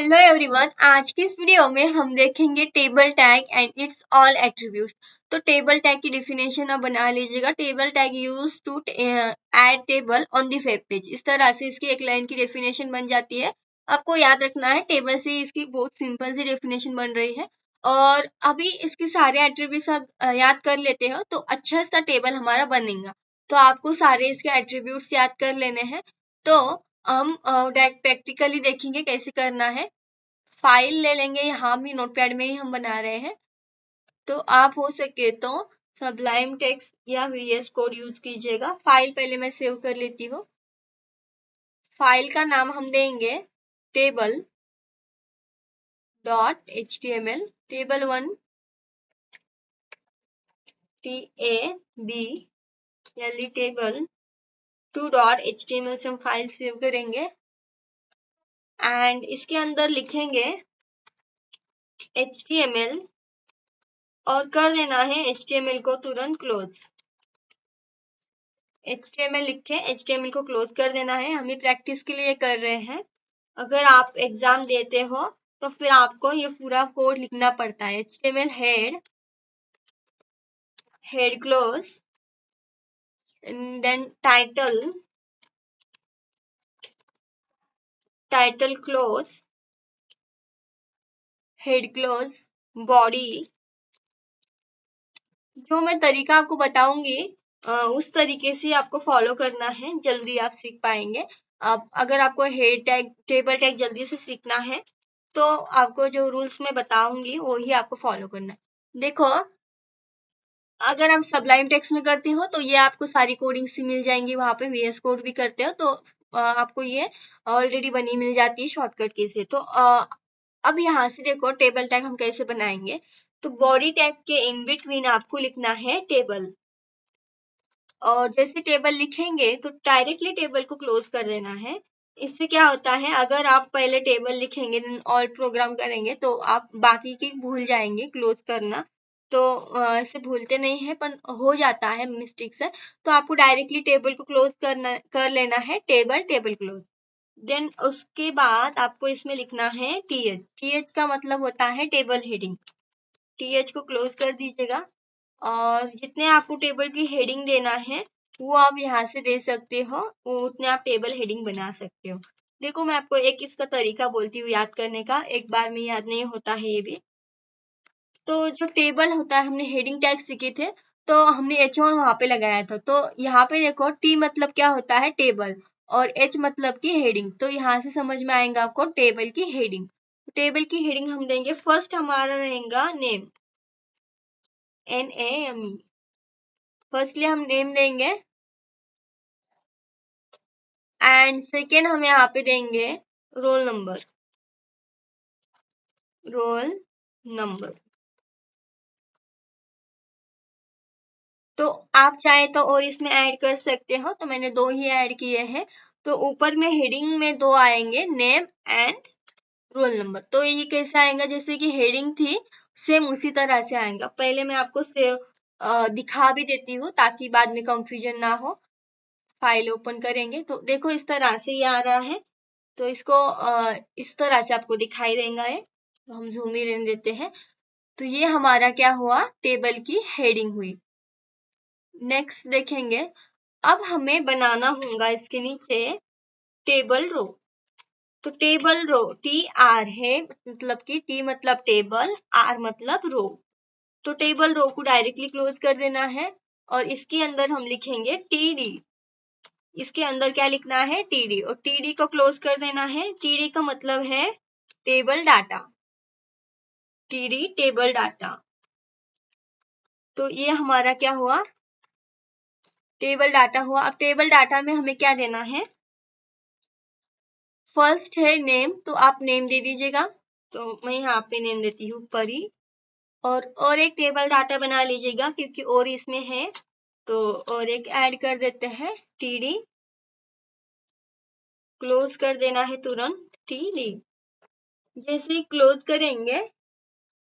Hello everyone, आज के इस वीडियो में हम देखेंगे table tag and its all attributes. तो टेबल टैग की डेफिनेशन आप बना लीजिएगा। Table tag use to add table on the web page. इस तरह से इसकी एक लाइन की डेफिनेशन बन जाती है। आपको याद रखना है, टेबल से इसकी बहुत सिंपल सी डेफिनेशन बन रही है। और अभी इसके सारे एट्रीब्यूट्स आप याद कर लेते हो तो अच्छा सा टेबल हमारा बनेगा। तो आपको सारे इसके एट्रीब्यूट्स याद कर लेने हैं। तो हम प्रैक्टिकली देखेंगे कैसे करना है। फाइल ले लेंगे, यहाँ भी नोटपैड में ही हम बना रहे हैं। तो आप हो सके तो सबलाइम टेक्स्ट या वीएस कोड यूज कीजिएगा। फाइल पहले मैं सेव कर लेती हूँ। फाइल का नाम हम देंगे टेबल .html, टेबल1 TABL टेबल2.html से हम फाइल सेव करेंगे एंड इसके अंदर लिखेंगे HTML और कर देना है HTML को तुरंत क्लोज। HTML लिखे, HTML को क्लोज कर देना है। हम ये प्रैक्टिस के लिए कर रहे हैं। अगर आप एग्जाम देते हो तो फिर आपको ये पूरा कोड लिखना पड़ता है। HTML head close, and then title close, head close, body। जो मैं तरीका आपको बताऊंगी उस तरीके से आपको फॉलो करना है, जल्दी आप सीख पाएंगे। अगर आपको हेड टैग, टेबल टैग जल्दी से सीखना है तो आपको जो रूल्स मैं बताऊंगी वही आपको फॉलो करना है। देखो, अगर आप सबलाइम टेक्स्ट में करते हो तो ये आपको सारी कोडिंग से मिल जाएंगी। वहां पे वीएस कोड भी करते हो तो आपको ये ऑलरेडी बनी मिल जाती है शॉर्टकट की से। तो अब यहाँ से देखो टेबल टैग हम कैसे बनाएंगे। तो बॉडी टैग के इन बिटवीन आपको लिखना है टेबल। और जैसे टेबल लिखेंगे तो डायरेक्टली टेबल को क्लोज कर देना है। इससे क्या होता है, अगर आप पहले टेबल लिखेंगे देन ऑल प्रोग्राम करेंगे तो आप बाकी के भूल जाएंगे क्लोज करना। तो ऐसे भूलते नहीं है पर हो जाता है मिस्टेक से। तो आपको डायरेक्टली टेबल को क्लोज कर लेना है, टेबल क्लोज। देन उसके बाद आपको इसमें लिखना है TH। TH का मतलब होता है टेबल हेडिंग। TH को क्लोज कर दीजिएगा और जितने आपको टेबल की हेडिंग देना है वो आप यहाँ से दे सकते हो, उतने आप टेबल हेडिंग बना सकते हो। देखो, मैं आपको एक इसका तरीका बोलती हूँ याद करने का, एक बार में याद नहीं होता है ये भी। तो जो टेबल होता है, हमने हेडिंग टैग सीखे थे तो हमने H1 वहां पे लगाया था। तो यहाँ पे देखो T मतलब क्या होता है, टेबल, और H मतलब की हेडिंग। तो यहाँ से समझ में आएगा आपको टेबल की हेडिंग। टेबल की हेडिंग हम देंगे, फर्स्ट हमारा रहेगा नेम, NAME। फर्स्टली हम नेम देंगे एंड सेकेंड हम यहाँ पे देंगे रोल नंबर। तो आप चाहे तो और इसमें ऐड कर सकते हो, तो मैंने 2 ही ऐड किए हैं। तो ऊपर में हेडिंग में 2 आएंगे, नेम एंड रोल नंबर। तो ये कैसे आएगा, जैसे कि हेडिंग थी सेम उसी तरह से आएगा। पहले मैं आपको दिखा भी देती हूँ ताकि बाद में कंफ्यूजन ना हो। फाइल ओपन करेंगे तो देखो इस तरह से ये आ रहा है। तो इसको इस तरह से आपको दिखाई देगा ये। तो हम जूम ही रहने देते हैं। तो ये हमारा क्या हुआ, टेबल की हेडिंग हुई। नेक्स्ट देखेंगे, अब हमें बनाना होगा इसके नीचे टेबल रो। तो टेबल रो TR है, मतलब कि T मतलब टेबल, R मतलब रो। तो टेबल रो को डायरेक्टली क्लोज कर देना है और इसके अंदर हम लिखेंगे TD। इसके अंदर क्या लिखना है, TD, और TD को क्लोज कर देना है। TD का मतलब है table data, TD table data. तो ये हमारा क्या हुआ, टेबल डाटा हुआ। अब टेबल डाटा में हमें क्या देना है, फर्स्ट है नेम, तो आप नेम दे दीजिएगा। तो मैं यहाँ पे नेम देती हूँ परी। और एक टेबल डाटा बना लीजिएगा क्योंकि और इसमें है तो और एक ऐड कर देते हैं, TD, क्लोज कर देना है तुरंत, TD। जैसे ही क्लोज करेंगे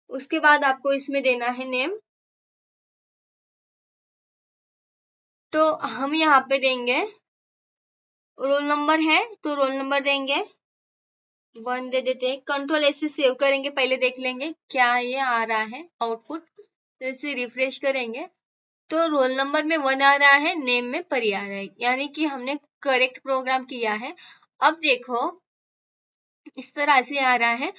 उसके बाद आपको इसमें देना है नेम। तो हम यहाँ पे देंगे रोल नंबर है तो रोल नंबर देंगे, 1 दे देते हैं, कंट्रोल एस से सेव करेंगे, पहले देख लेंगे क्या ये आ रहा है आउटपुट। तो इसे रिफ्रेश करेंगे तो रोल नंबर में 1 आ रहा है, नेम में परी आ रहा है, यानी कि हमने करेक्ट प्रोग्राम किया है। अब देखो इस तरह से आ रहा है।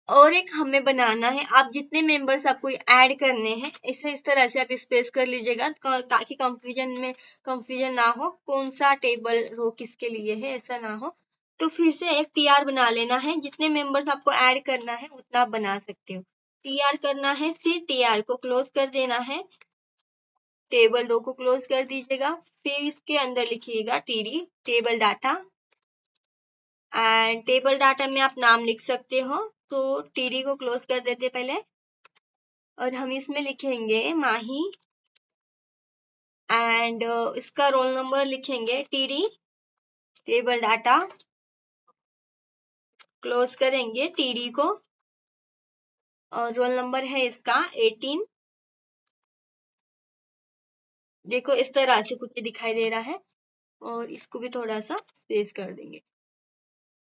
और एक हमें बनाना है, आप जितने मेंबर्स आपको ऐड करने हैं इसे इस तरह से आप स्पेस कर लीजिएगा ताकि कंफ्यूजन ना हो कौन सा टेबल रो किसके लिए है, ऐसा ना हो। तो फिर से एक टीआर बना लेना है, जितने मेंबर्स आपको ऐड करना है उतना आप बना सकते हो। टीआर करना है, फिर टीआर को क्लोज कर देना है, टेबल रो को क्लोज कर दीजिएगा, फिर इसके अंदर लिखिएगा TD table data, and table data में आप नाम लिख सकते हो। तो टीडी को क्लोज कर देते पहले, और हम इसमें लिखेंगे माही, एंड इसका रोल नंबर लिखेंगे टीडी टेबल डाटा, क्लोज करेंगे टीडी को, और रोल नंबर है इसका 18। देखो इस तरह से कुछ दिखाई दे रहा है, और इसको भी थोड़ा सा स्पेस कर देंगे।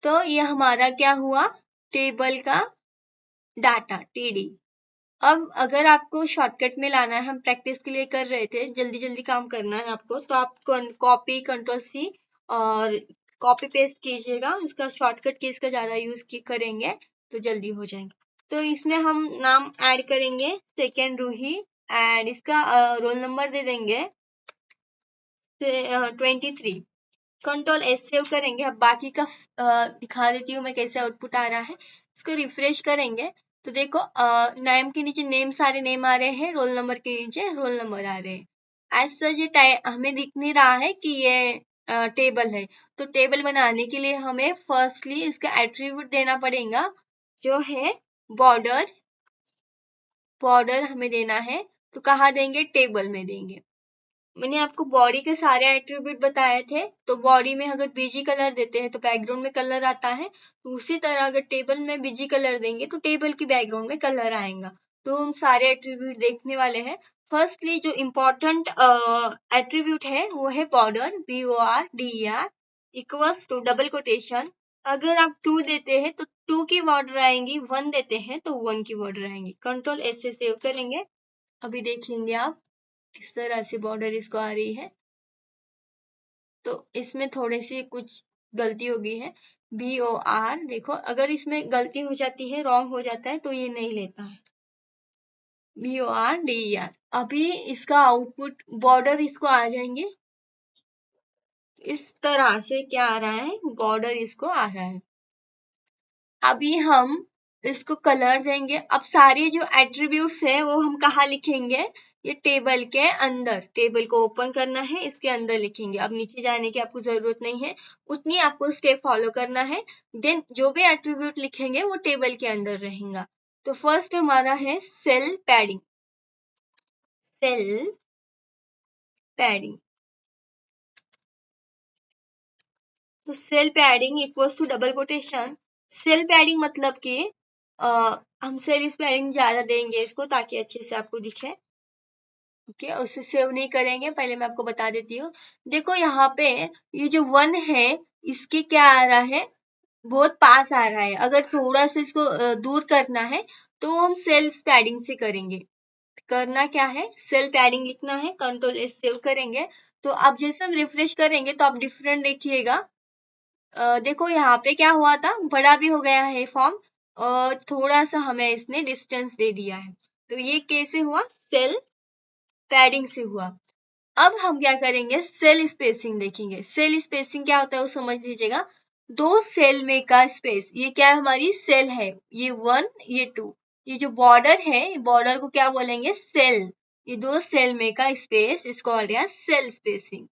तो ये हमारा क्या हुआ, टेबल का डाटा टीडी। अब अगर आपको शॉर्टकट में लाना है, हम प्रैक्टिस के लिए कर रहे थे, जल्दी जल्दी काम करना है आपको, तो आप कॉपी कंट्रोल सी और कॉपी पेस्ट कीजिएगा। इसका शॉर्टकट की इसका ज्यादा यूज करेंगे तो जल्दी हो जाएंगे। तो इसमें हम नाम ऐड करेंगे सेकेंड रूही, एंड इसका रोल नंबर दे देंगे 23। कंट्रोल एस सेव करेंगे। अब बाकी का दिखा देती हूँ मैं कैसे आउटपुट आ रहा है। इसको रिफ्रेश करेंगे तो देखो नेम के नीचे नेम, सारे नेम आ रहे हैं, रोल नंबर के नीचे रोल नंबर आ रहे हैं। एज सच ये हमें दिख नहीं रहा है कि ये टेबल है। तो टेबल बनाने के लिए हमें फर्स्टली इसका एट्रीब्यूट देना पड़ेगा, जो है बॉर्डर। बॉर्डर हमें देना है, तो कहाँ देंगे, टेबल में देंगे। मैंने आपको बॉडी के सारे एट्रीब्यूट बताए थे, तो बॉडी में अगर बीजी कलर देते हैं तो बैकग्राउंड में कलर आता है, तो उसी तरह अगर टेबल में बीजी कलर देंगे तो टेबल की बैकग्राउंड में कलर आएगा। तो हम सारे एट्रीब्यूट देखने वाले हैं। फर्स्टली जो इम्पोर्टेंट एट्रीब्यूट है वो है border, BORDER equals to double quotation. अगर आप 2 देते हैं तो 2 की बॉर्डर आएंगी, 1 देते हैं तो 1 की बॉर्डर आएंगी। कंट्रोल एस से सेव करेंगे। अभी देख लेंगे आप किस तरह से बॉर्डर इसको आ रही है। तो इसमें थोड़ी सी कुछ गलती हो गई है। BOR देखो, अगर इसमें गलती हो जाती है, रॉन्ग हो जाता है तो ये नहीं लेता है। BORDER। अभी इसका आउटपुट बॉर्डर इसको आ जाएंगे, इस तरह से क्या आ रहा है, बॉर्डर इसको आ रहा है। अभी हम इसको कलर देंगे। अब सारे जो एट्रीब्यूट्स है वो हम कहाँ लिखेंगे, ये टेबल के अंदर। टेबल को ओपन करना है, इसके अंदर लिखेंगे। अब नीचे जाने की आपको जरूरत नहीं है, उतनी आपको स्टेप फॉलो करना है। देन जो भी एट्रीब्यूट लिखेंगे वो टेबल के अंदर रहेगा। तो फर्स्ट हमारा है सेल पैडिंग। सेल पैडिंग, तो cell padding equals to double quotation. Cell padding मतलब कि हम सेल पैडिंग ज्यादा देंगे इसको ताकि अच्छे से आपको दिखे। ओके, उसे सेव नहीं करेंगे, पहले मैं आपको बता देती हूँ। देखो यहाँ पे ये जो 1 है इसके क्या आ रहा है, बहुत पास आ रहा है। अगर थोड़ा सा इसको दूर करना है तो हम सेल पैडिंग से करेंगे। करना क्या है, सेल पैडिंग लिखना है, कंट्रोल एस सेव करेंगे। तो अब जैसे हम रिफ्रेश करेंगे तो आप डिफरेंट देखिएगा। देखो यहाँ पे क्या हुआ था, बड़ा भी हो गया है फॉर्म, और थोड़ा सा हमें इसने डिस्टेंस दे दिया है। तो ये कैसे हुआ, सेल पैडिंग से हुआ। अब हम क्या करेंगे, सेल स्पेसिंग देखेंगे। सेल स्पेसिंग क्या होता है वो समझ लीजिएगा। 2 सेल में का स्पेस, ये क्या है, हमारी सेल है, ये 1 ये 2। ये जो बॉर्डर है, बॉर्डर को क्या बोलेंगे, सेल। ये 2 सेल में का स्पेस, इसको बोल रहे हैं सेल स्पेसिंग।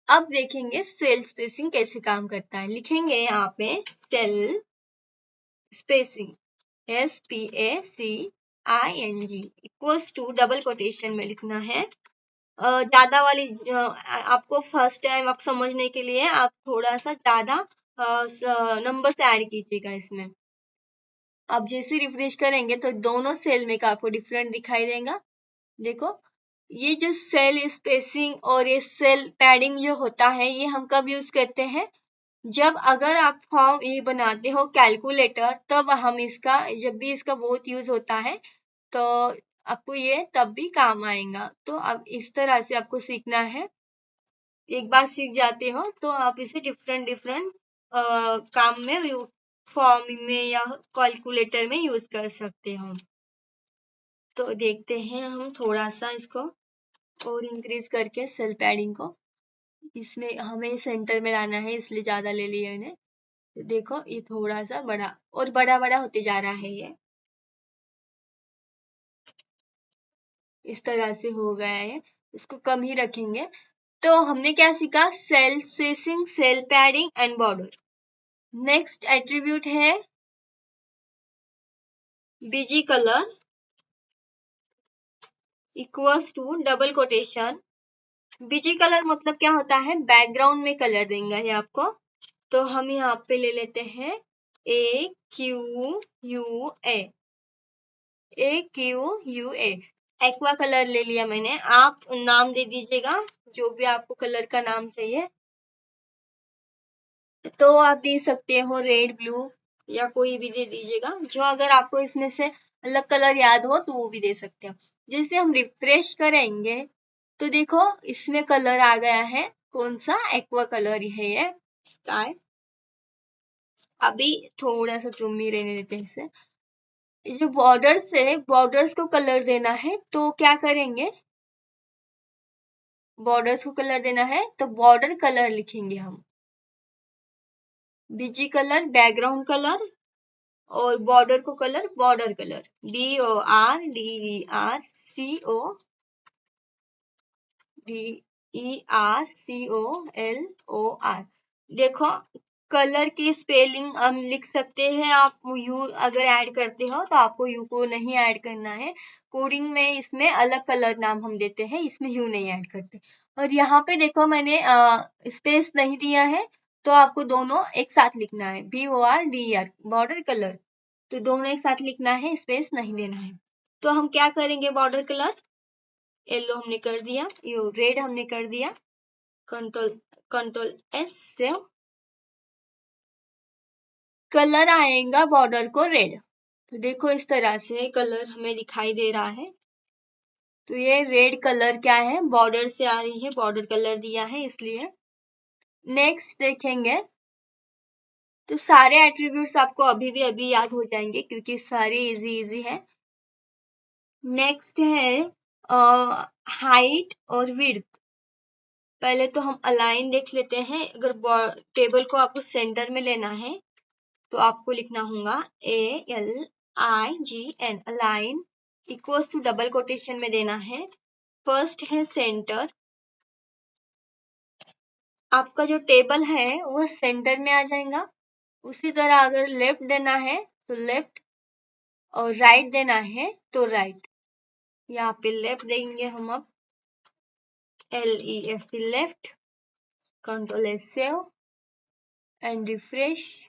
अब देखेंगे सेल स्पेसिंग कैसे काम करता है। लिखेंगे यहाँ पे cell spacing, SPACING equals to double quotation में लिखना है। ज्यादा वाली आपको फर्स्ट टाइम आप समझने के लिए आप थोड़ा सा ज्यादा नंबर से ऐड कीजिएगा इसमें। अब जैसे रिफ्रेश करेंगे तो दोनों सेल में का आपको डिफरेंट दिखाई देगा। देखो ये जो सेल स्पेसिंग और ये सेल पैडिंग जो होता है, ये हम कब यूज करते हैं, जब अगर आप फॉर्म ये बनाते हो कैलकुलेटर, तब हम इसका जब भी इसका बहुत यूज होता है तो आपको ये तब भी काम आएगा। तो अब इस तरह से आपको सीखना है। एक बार सीख जाते हो तो आप इसे डिफरेंट डिफरेंट काम में, फॉर्म में या कैलकुलेटर में यूज कर सकते हो। तो देखते हैं हम थोड़ा सा इसको और इंक्रीज करके सेल पैडिंग को। इसमें हमें सेंटर में लाना है, इसलिए ज्यादा ले लिया मैंने। तो देखो ये थोड़ा सा बड़ा और बड़ा बड़ा होते जा रहा है। ये इस तरह से हो गया है, इसको कम ही रखेंगे। तो हमने क्या सीखा? Cell spacing, cell padding and border. Next attribute है BG colour equals to double quotation. BG colour मतलब क्या होता है? बैकग्राउंड में कलर देंगे ये आपको। तो हम यहाँ पे ले लेते हैं AQUA, AQUA, एक्वा कलर ले लिया मैंने। आप नाम दे दीजिएगा जो भी आपको कलर का नाम चाहिए। तो आप दे सकते हो रेड, ब्लू या कोई भी दे दीजिएगा, जो अगर आपको इसमें से अलग कलर याद हो तो वो भी दे सकते हो। जैसे हम रिफ्रेश करेंगे तो देखो इसमें कलर आ गया है। कौन सा? एक्वा कलर है ये, स्काई। अभी थोड़ा सा जूम ही रहने देते हैं इसे। ये जो बॉर्डर्स है, बॉर्डर्स को कलर देना है तो क्या करेंगे? बॉर्डर्स को कलर देना है तो बॉर्डर कलर लिखेंगे हम। बीजी कलर बैकग्राउंड कलर और बॉर्डर को कलर बॉर्डर कलर, BORDERCOLOR। देखो कलर की स्पेलिंग हम लिख सकते हैं। आप यू अगर ऐड करते हो तो आपको यू को नहीं ऐड करना है। कोडिंग में इसमें अलग कलर नाम हम देते हैं, इसमें यू नहीं ऐड करते। और यहाँ पे देखो मैंने स्पेस नहीं दिया है, तो आपको दोनों एक साथ लिखना है, BORDER बॉर्डर कलर। तो दोनों एक साथ लिखना है, स्पेस नहीं देना है। तो हम क्या करेंगे? बॉर्डर कलर येलो हमने कर दिया, यो रेड हमने कर दिया। कंट्रोल S से कलर आएगा बॉर्डर को रेड। तो देखो इस तरह से कलर हमें दिखाई दे रहा है। तो ये रेड कलर क्या है? बॉर्डर से आ रही है, बॉर्डर कलर दिया है इसलिए। नेक्स्ट देखेंगे तो सारे एट्रीब्यूट्स आपको अभी याद हो जाएंगे क्योंकि सारे इजी इजी है। नेक्स्ट है हाइट और विड्थ। पहले तो हम अलाइन देख लेते हैं। अगर टेबल को आपको सेंटर में लेना है तो आपको लिखना होगा ALIGN, align equals to double quotation में देना है। फर्स्ट है सेंटर। आपका जो टेबल है वो सेंटर में आ जाएगा। उसी तरह अगर लेफ्ट देना है तो लेफ्ट और राइट देना है तो राइट। यहाँ पे लेफ्ट देंगे हम अब, LEFT left. Control S save and refresh.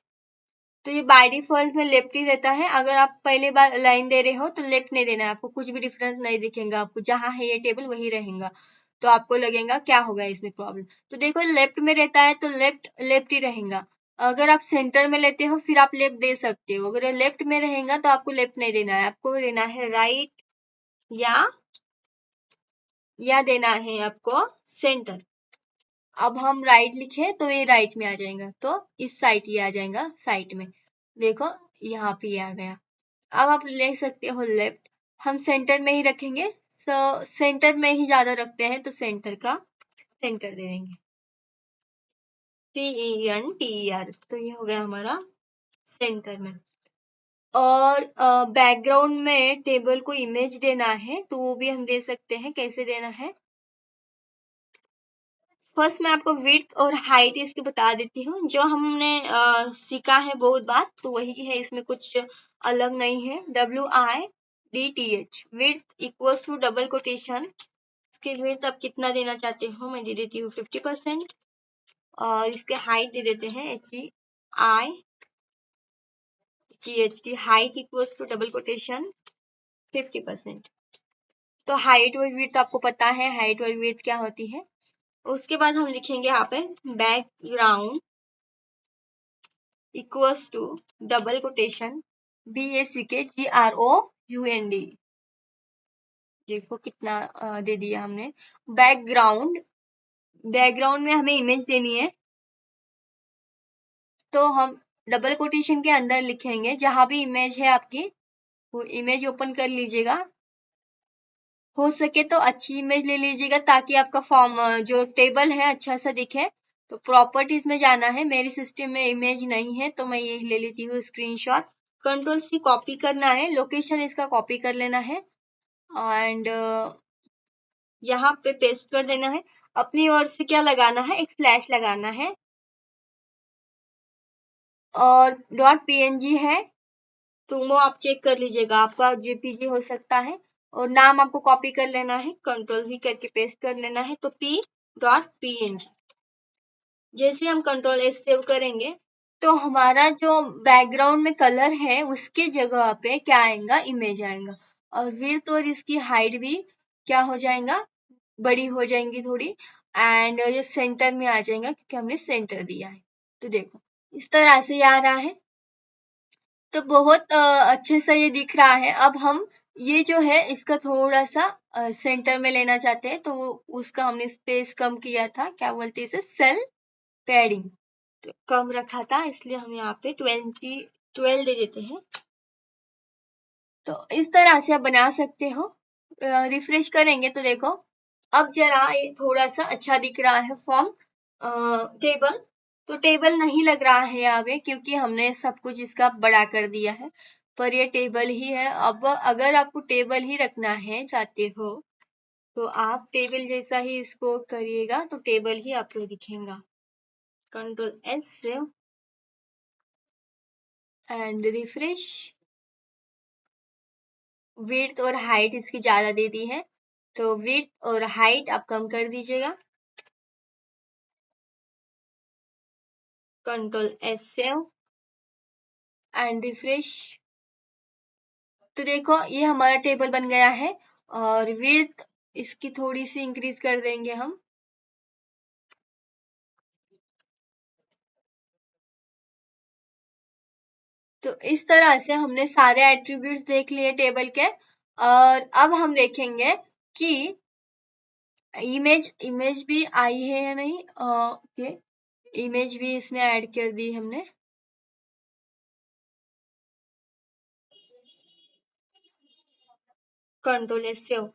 तो ये बाय डिफॉल्ट में लेफ्ट ही रहता है। अगर आप पहले बार लाइन दे रहे हो तो लेफ्ट नहीं देना है आपको, कुछ भी डिफरेंस नहीं दिखेगा आपको, जहां है ये टेबल वही रहेगा। तो आपको लगेगा क्या होगा इसमें प्रॉब्लम। तो देखो लेफ्ट में रहता है तो लेफ्ट लेफ्ट ही रहेगा। अगर आप सेंटर में लेते हो फिर आप लेफ्ट दे सकते हो। अगर लेफ्ट में रहेगा तो आपको लेफ्ट नहीं देना है, आपको देना है राइट या देना है आपको सेंटर। अब हम राइट लिखे तो ये राइट में आ जाएगा, तो इस साइड ये आ जाएगा साइड में। देखो यहाँ पे आ गया। अब आप ले सकते हो लेफ्ट। हम सेंटर में ही रखेंगे, सेंटर में ही ज्यादा रखते हैं तो सेंटर का सेंटर दे देंगे, CENTER। तो ये हो गया हमारा सेंटर में। और बैकग्राउंड में टेबल को इमेज देना है तो वो भी हम दे सकते हैं। कैसे देना है? फर्स्ट मैं आपको विड्थ और हाइट इसकी बता देती हूँ। जो हमने सीखा है बहुत बार तो वही है, इसमें कुछ अलग नहीं है। WIDTH width equals to double quotation. इसके विड्थ आप कितना देना चाहते हो? मैं दे देती हूँ 50%। और इसके हाइट दे देते हैं HIGHT, height equals to double quotation 50%। तो हाइट और विड्थ आपको पता है, हाइट और विड्थ क्या होती है। उसके बाद हम लिखेंगे यहाँ पे background equals to double quotation BACKGROUND। देखो कितना दे दिया हमने। बैकग्राउंड, बैकग्राउंड में हमें इमेज देनी है, तो हम डबल कोटेशन के अंदर लिखेंगे, जहां भी इमेज है आपकी वो इमेज ओपन कर लीजिएगा। हो सके तो अच्छी इमेज ले लीजिएगा ताकि आपका फॉर्म जो टेबल है अच्छा सा दिखे। तो प्रॉपर्टीज में जाना है, मेरे सिस्टम में इमेज नहीं है तो मैं ये ले लेती हूँ स्क्रीनशॉट। Ctrl+C कॉपी करना है, लोकेशन इसका कॉपी कर लेना है एंड यहाँ पे पेस्ट कर देना है। अपनी ओर से क्या लगाना है, एक स्लैश लगाना है और .png है तो वो आप चेक कर लीजिएगा, आपका JPG हो सकता है। और नाम आपको कॉपी कर लेना है, Ctrl+V करके पेस्ट कर लेना है, तो p.png। जैसे हम Ctrl+S सेव करेंगे तो हमारा जो बैकग्राउंड में कलर है उसके जगह पे क्या आएगा, इमेज आएगा। और विड्थ और इसकी हाइट भी क्या हो जाएगा, बड़ी हो जाएंगी थोड़ी, एंड ये सेंटर में आ जाएगा क्योंकि हमने सेंटर दिया है। तो देखो इस तरह से ये आ रहा है, तो बहुत अच्छे से ये दिख रहा है। अब हम ये जो है इसका थोड़ा सा सेंटर में लेना चाहते हैं, तो उसका हमने स्पेस कम किया था, क्या बोलते हैं इसे, सेल पैडिंग तो कम रखा था, इसलिए हम यहाँ पे 12 दे देते हैं। तो इस तरह से आप बना सकते हो। रिफ्रेश करेंगे तो देखो अब जरा ये थोड़ा सा अच्छा दिख रहा है फॉर्म। टेबल तो टेबल नहीं लग रहा है यहाँ पे क्योंकि हमने सब कुछ इसका बड़ा कर दिया है, पर ये टेबल ही है। अब अगर आपको टेबल ही रखना है चाहते हो तो आप टेबल जैसा ही इसको करिएगा तो टेबल ही आपको दिखेगा। Ctrl+S and refresh. विड्थ और हाइट इसकी ज्यादा दे दी है तो विड्थ और हाइट आप कम कर दीजिएगा। Ctrl+S save and refresh. तो देखो ये हमारा टेबल बन गया है और विड्थ इसकी थोड़ी सी इंक्रीज कर देंगे हम। तो इस तरह से हमने सारे एट्रीब्यूट्स देख लिए टेबल के। और अब हम देखेंगे कि इमेज भी आई है या नहीं। ओके, इमेज भी इसमें ऐड कर दी हमने। Ctrl+S save.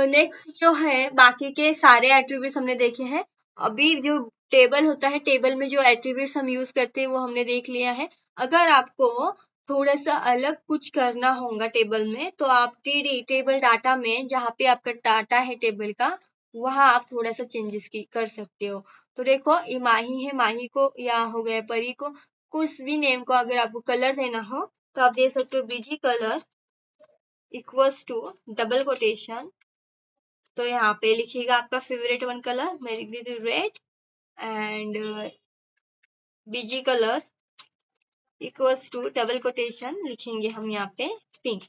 नेक्स्ट जो है बाकी के सारे एट्रीब्यूट्स हमने देखे हैं। अभी जो टेबल होता है, टेबल में जो एट्रीब्यूट्स हम यूज करते हैं वो हमने देख लिया है। अगर आपको थोड़ा सा अलग कुछ करना होगा टेबल में तो आप TD टेबल डाटा में, जहाँ पे आपका डाटा है टेबल का, वहां आप थोड़ा सा चेंजेस कर सकते हो। तो देखो ये माही है, माही को या हो गया परी को, कुछ भी नेम को अगर आपको कलर देना हो तो आप दे सकते हो BG colour equals to double quotation. तो यहाँ पे लिखिएगा आपका फेवरेट वन कलर, मैं लिख देती हूँ red and BG colour equals to double quotation लिखेंगे हम यहाँ पे पिंक।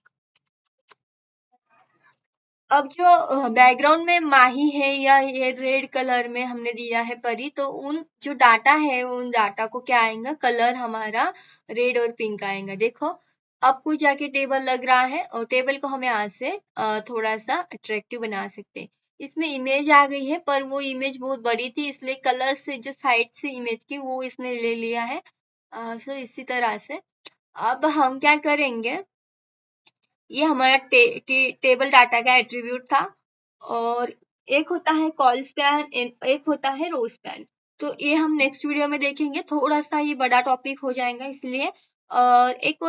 अब जो बैकग्राउंड में माही है या ये रेड कलर में हमने दिया है परी, तो उन जो डाटा है उन डाटा को क्या आएगा, कलर हमारा रेड और पिंक आएगा। देखो अब कुछ जाके टेबल लग रहा है और टेबल को हम यहाँ से थोड़ा सा अट्रैक्टिव बना सकते हैं। इसमें इमेज आ गई है पर वो इमेज बहुत बड़ी थी, इसलिए कलर से जो साइड से इमेज की वो इसने ले लिया है। सो इसी तरह से अब हम क्या करेंगे, ये हमारा टेबल डाटा का एट्रीब्यूट था। और एक होता है कॉल स्पैन, एक होता है रो स्पैन। तो ये हम नेक्स्ट वीडियो में देखेंगे, थोड़ा सा ये बड़ा टॉपिक हो जाएगा इसलिए। और एक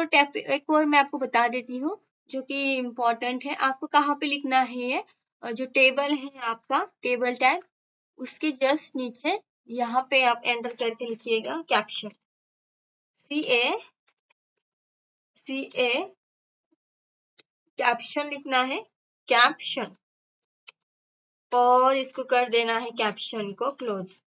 और मैं आपको बता देती हूँ जो कि इम्पोर्टेंट है। आपको कहाँ पे लिखना है ये जो टेबल है आपका टेबल टैग, उसके जस्ट नीचे यहाँ पे आप एंटर करके लिखिएगा कैप्शन, CA कैप्शन लिखना है, कैप्शन, और इसको कर देना है कैप्शन को क्लोज।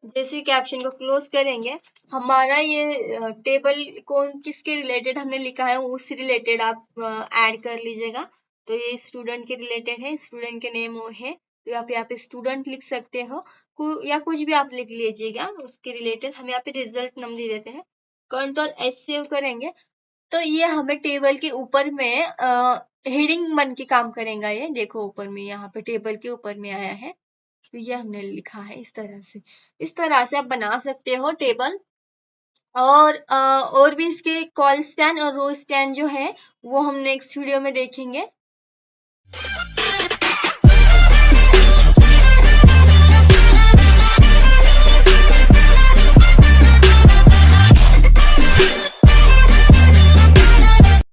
जैसे कैप्शन को क्लोज करेंगे हमारा ये टेबल कौन किसके रिलेटेड हमने लिखा है उस रिलेटेड आप ऐड कर लीजिएगा। तो ये स्टूडेंट के रिलेटेड है, स्टूडेंट के नेम वो है तो आप यहाँ पे स्टूडेंट लिख सकते हो, या कुछ भी आप लिख लीजिएगा उसके रिलेटेड। हम यहाँ पे रिजल्ट नंबर दे देते हैं, कंट्रोल एस सेव करेंगे तो ये हमें टेबल के ऊपर में हेडिंग बन के काम करेगा। ये देखो ऊपर में यहाँ पे टेबल के ऊपर में आया है, तो ये हमने लिखा है इस तरह से। इस तरह से आप बना सकते हो टेबल। और भी इसके कॉल स्पैन और रो स्पैन जो है वो हम नेक्स्ट वीडियो में देखेंगे।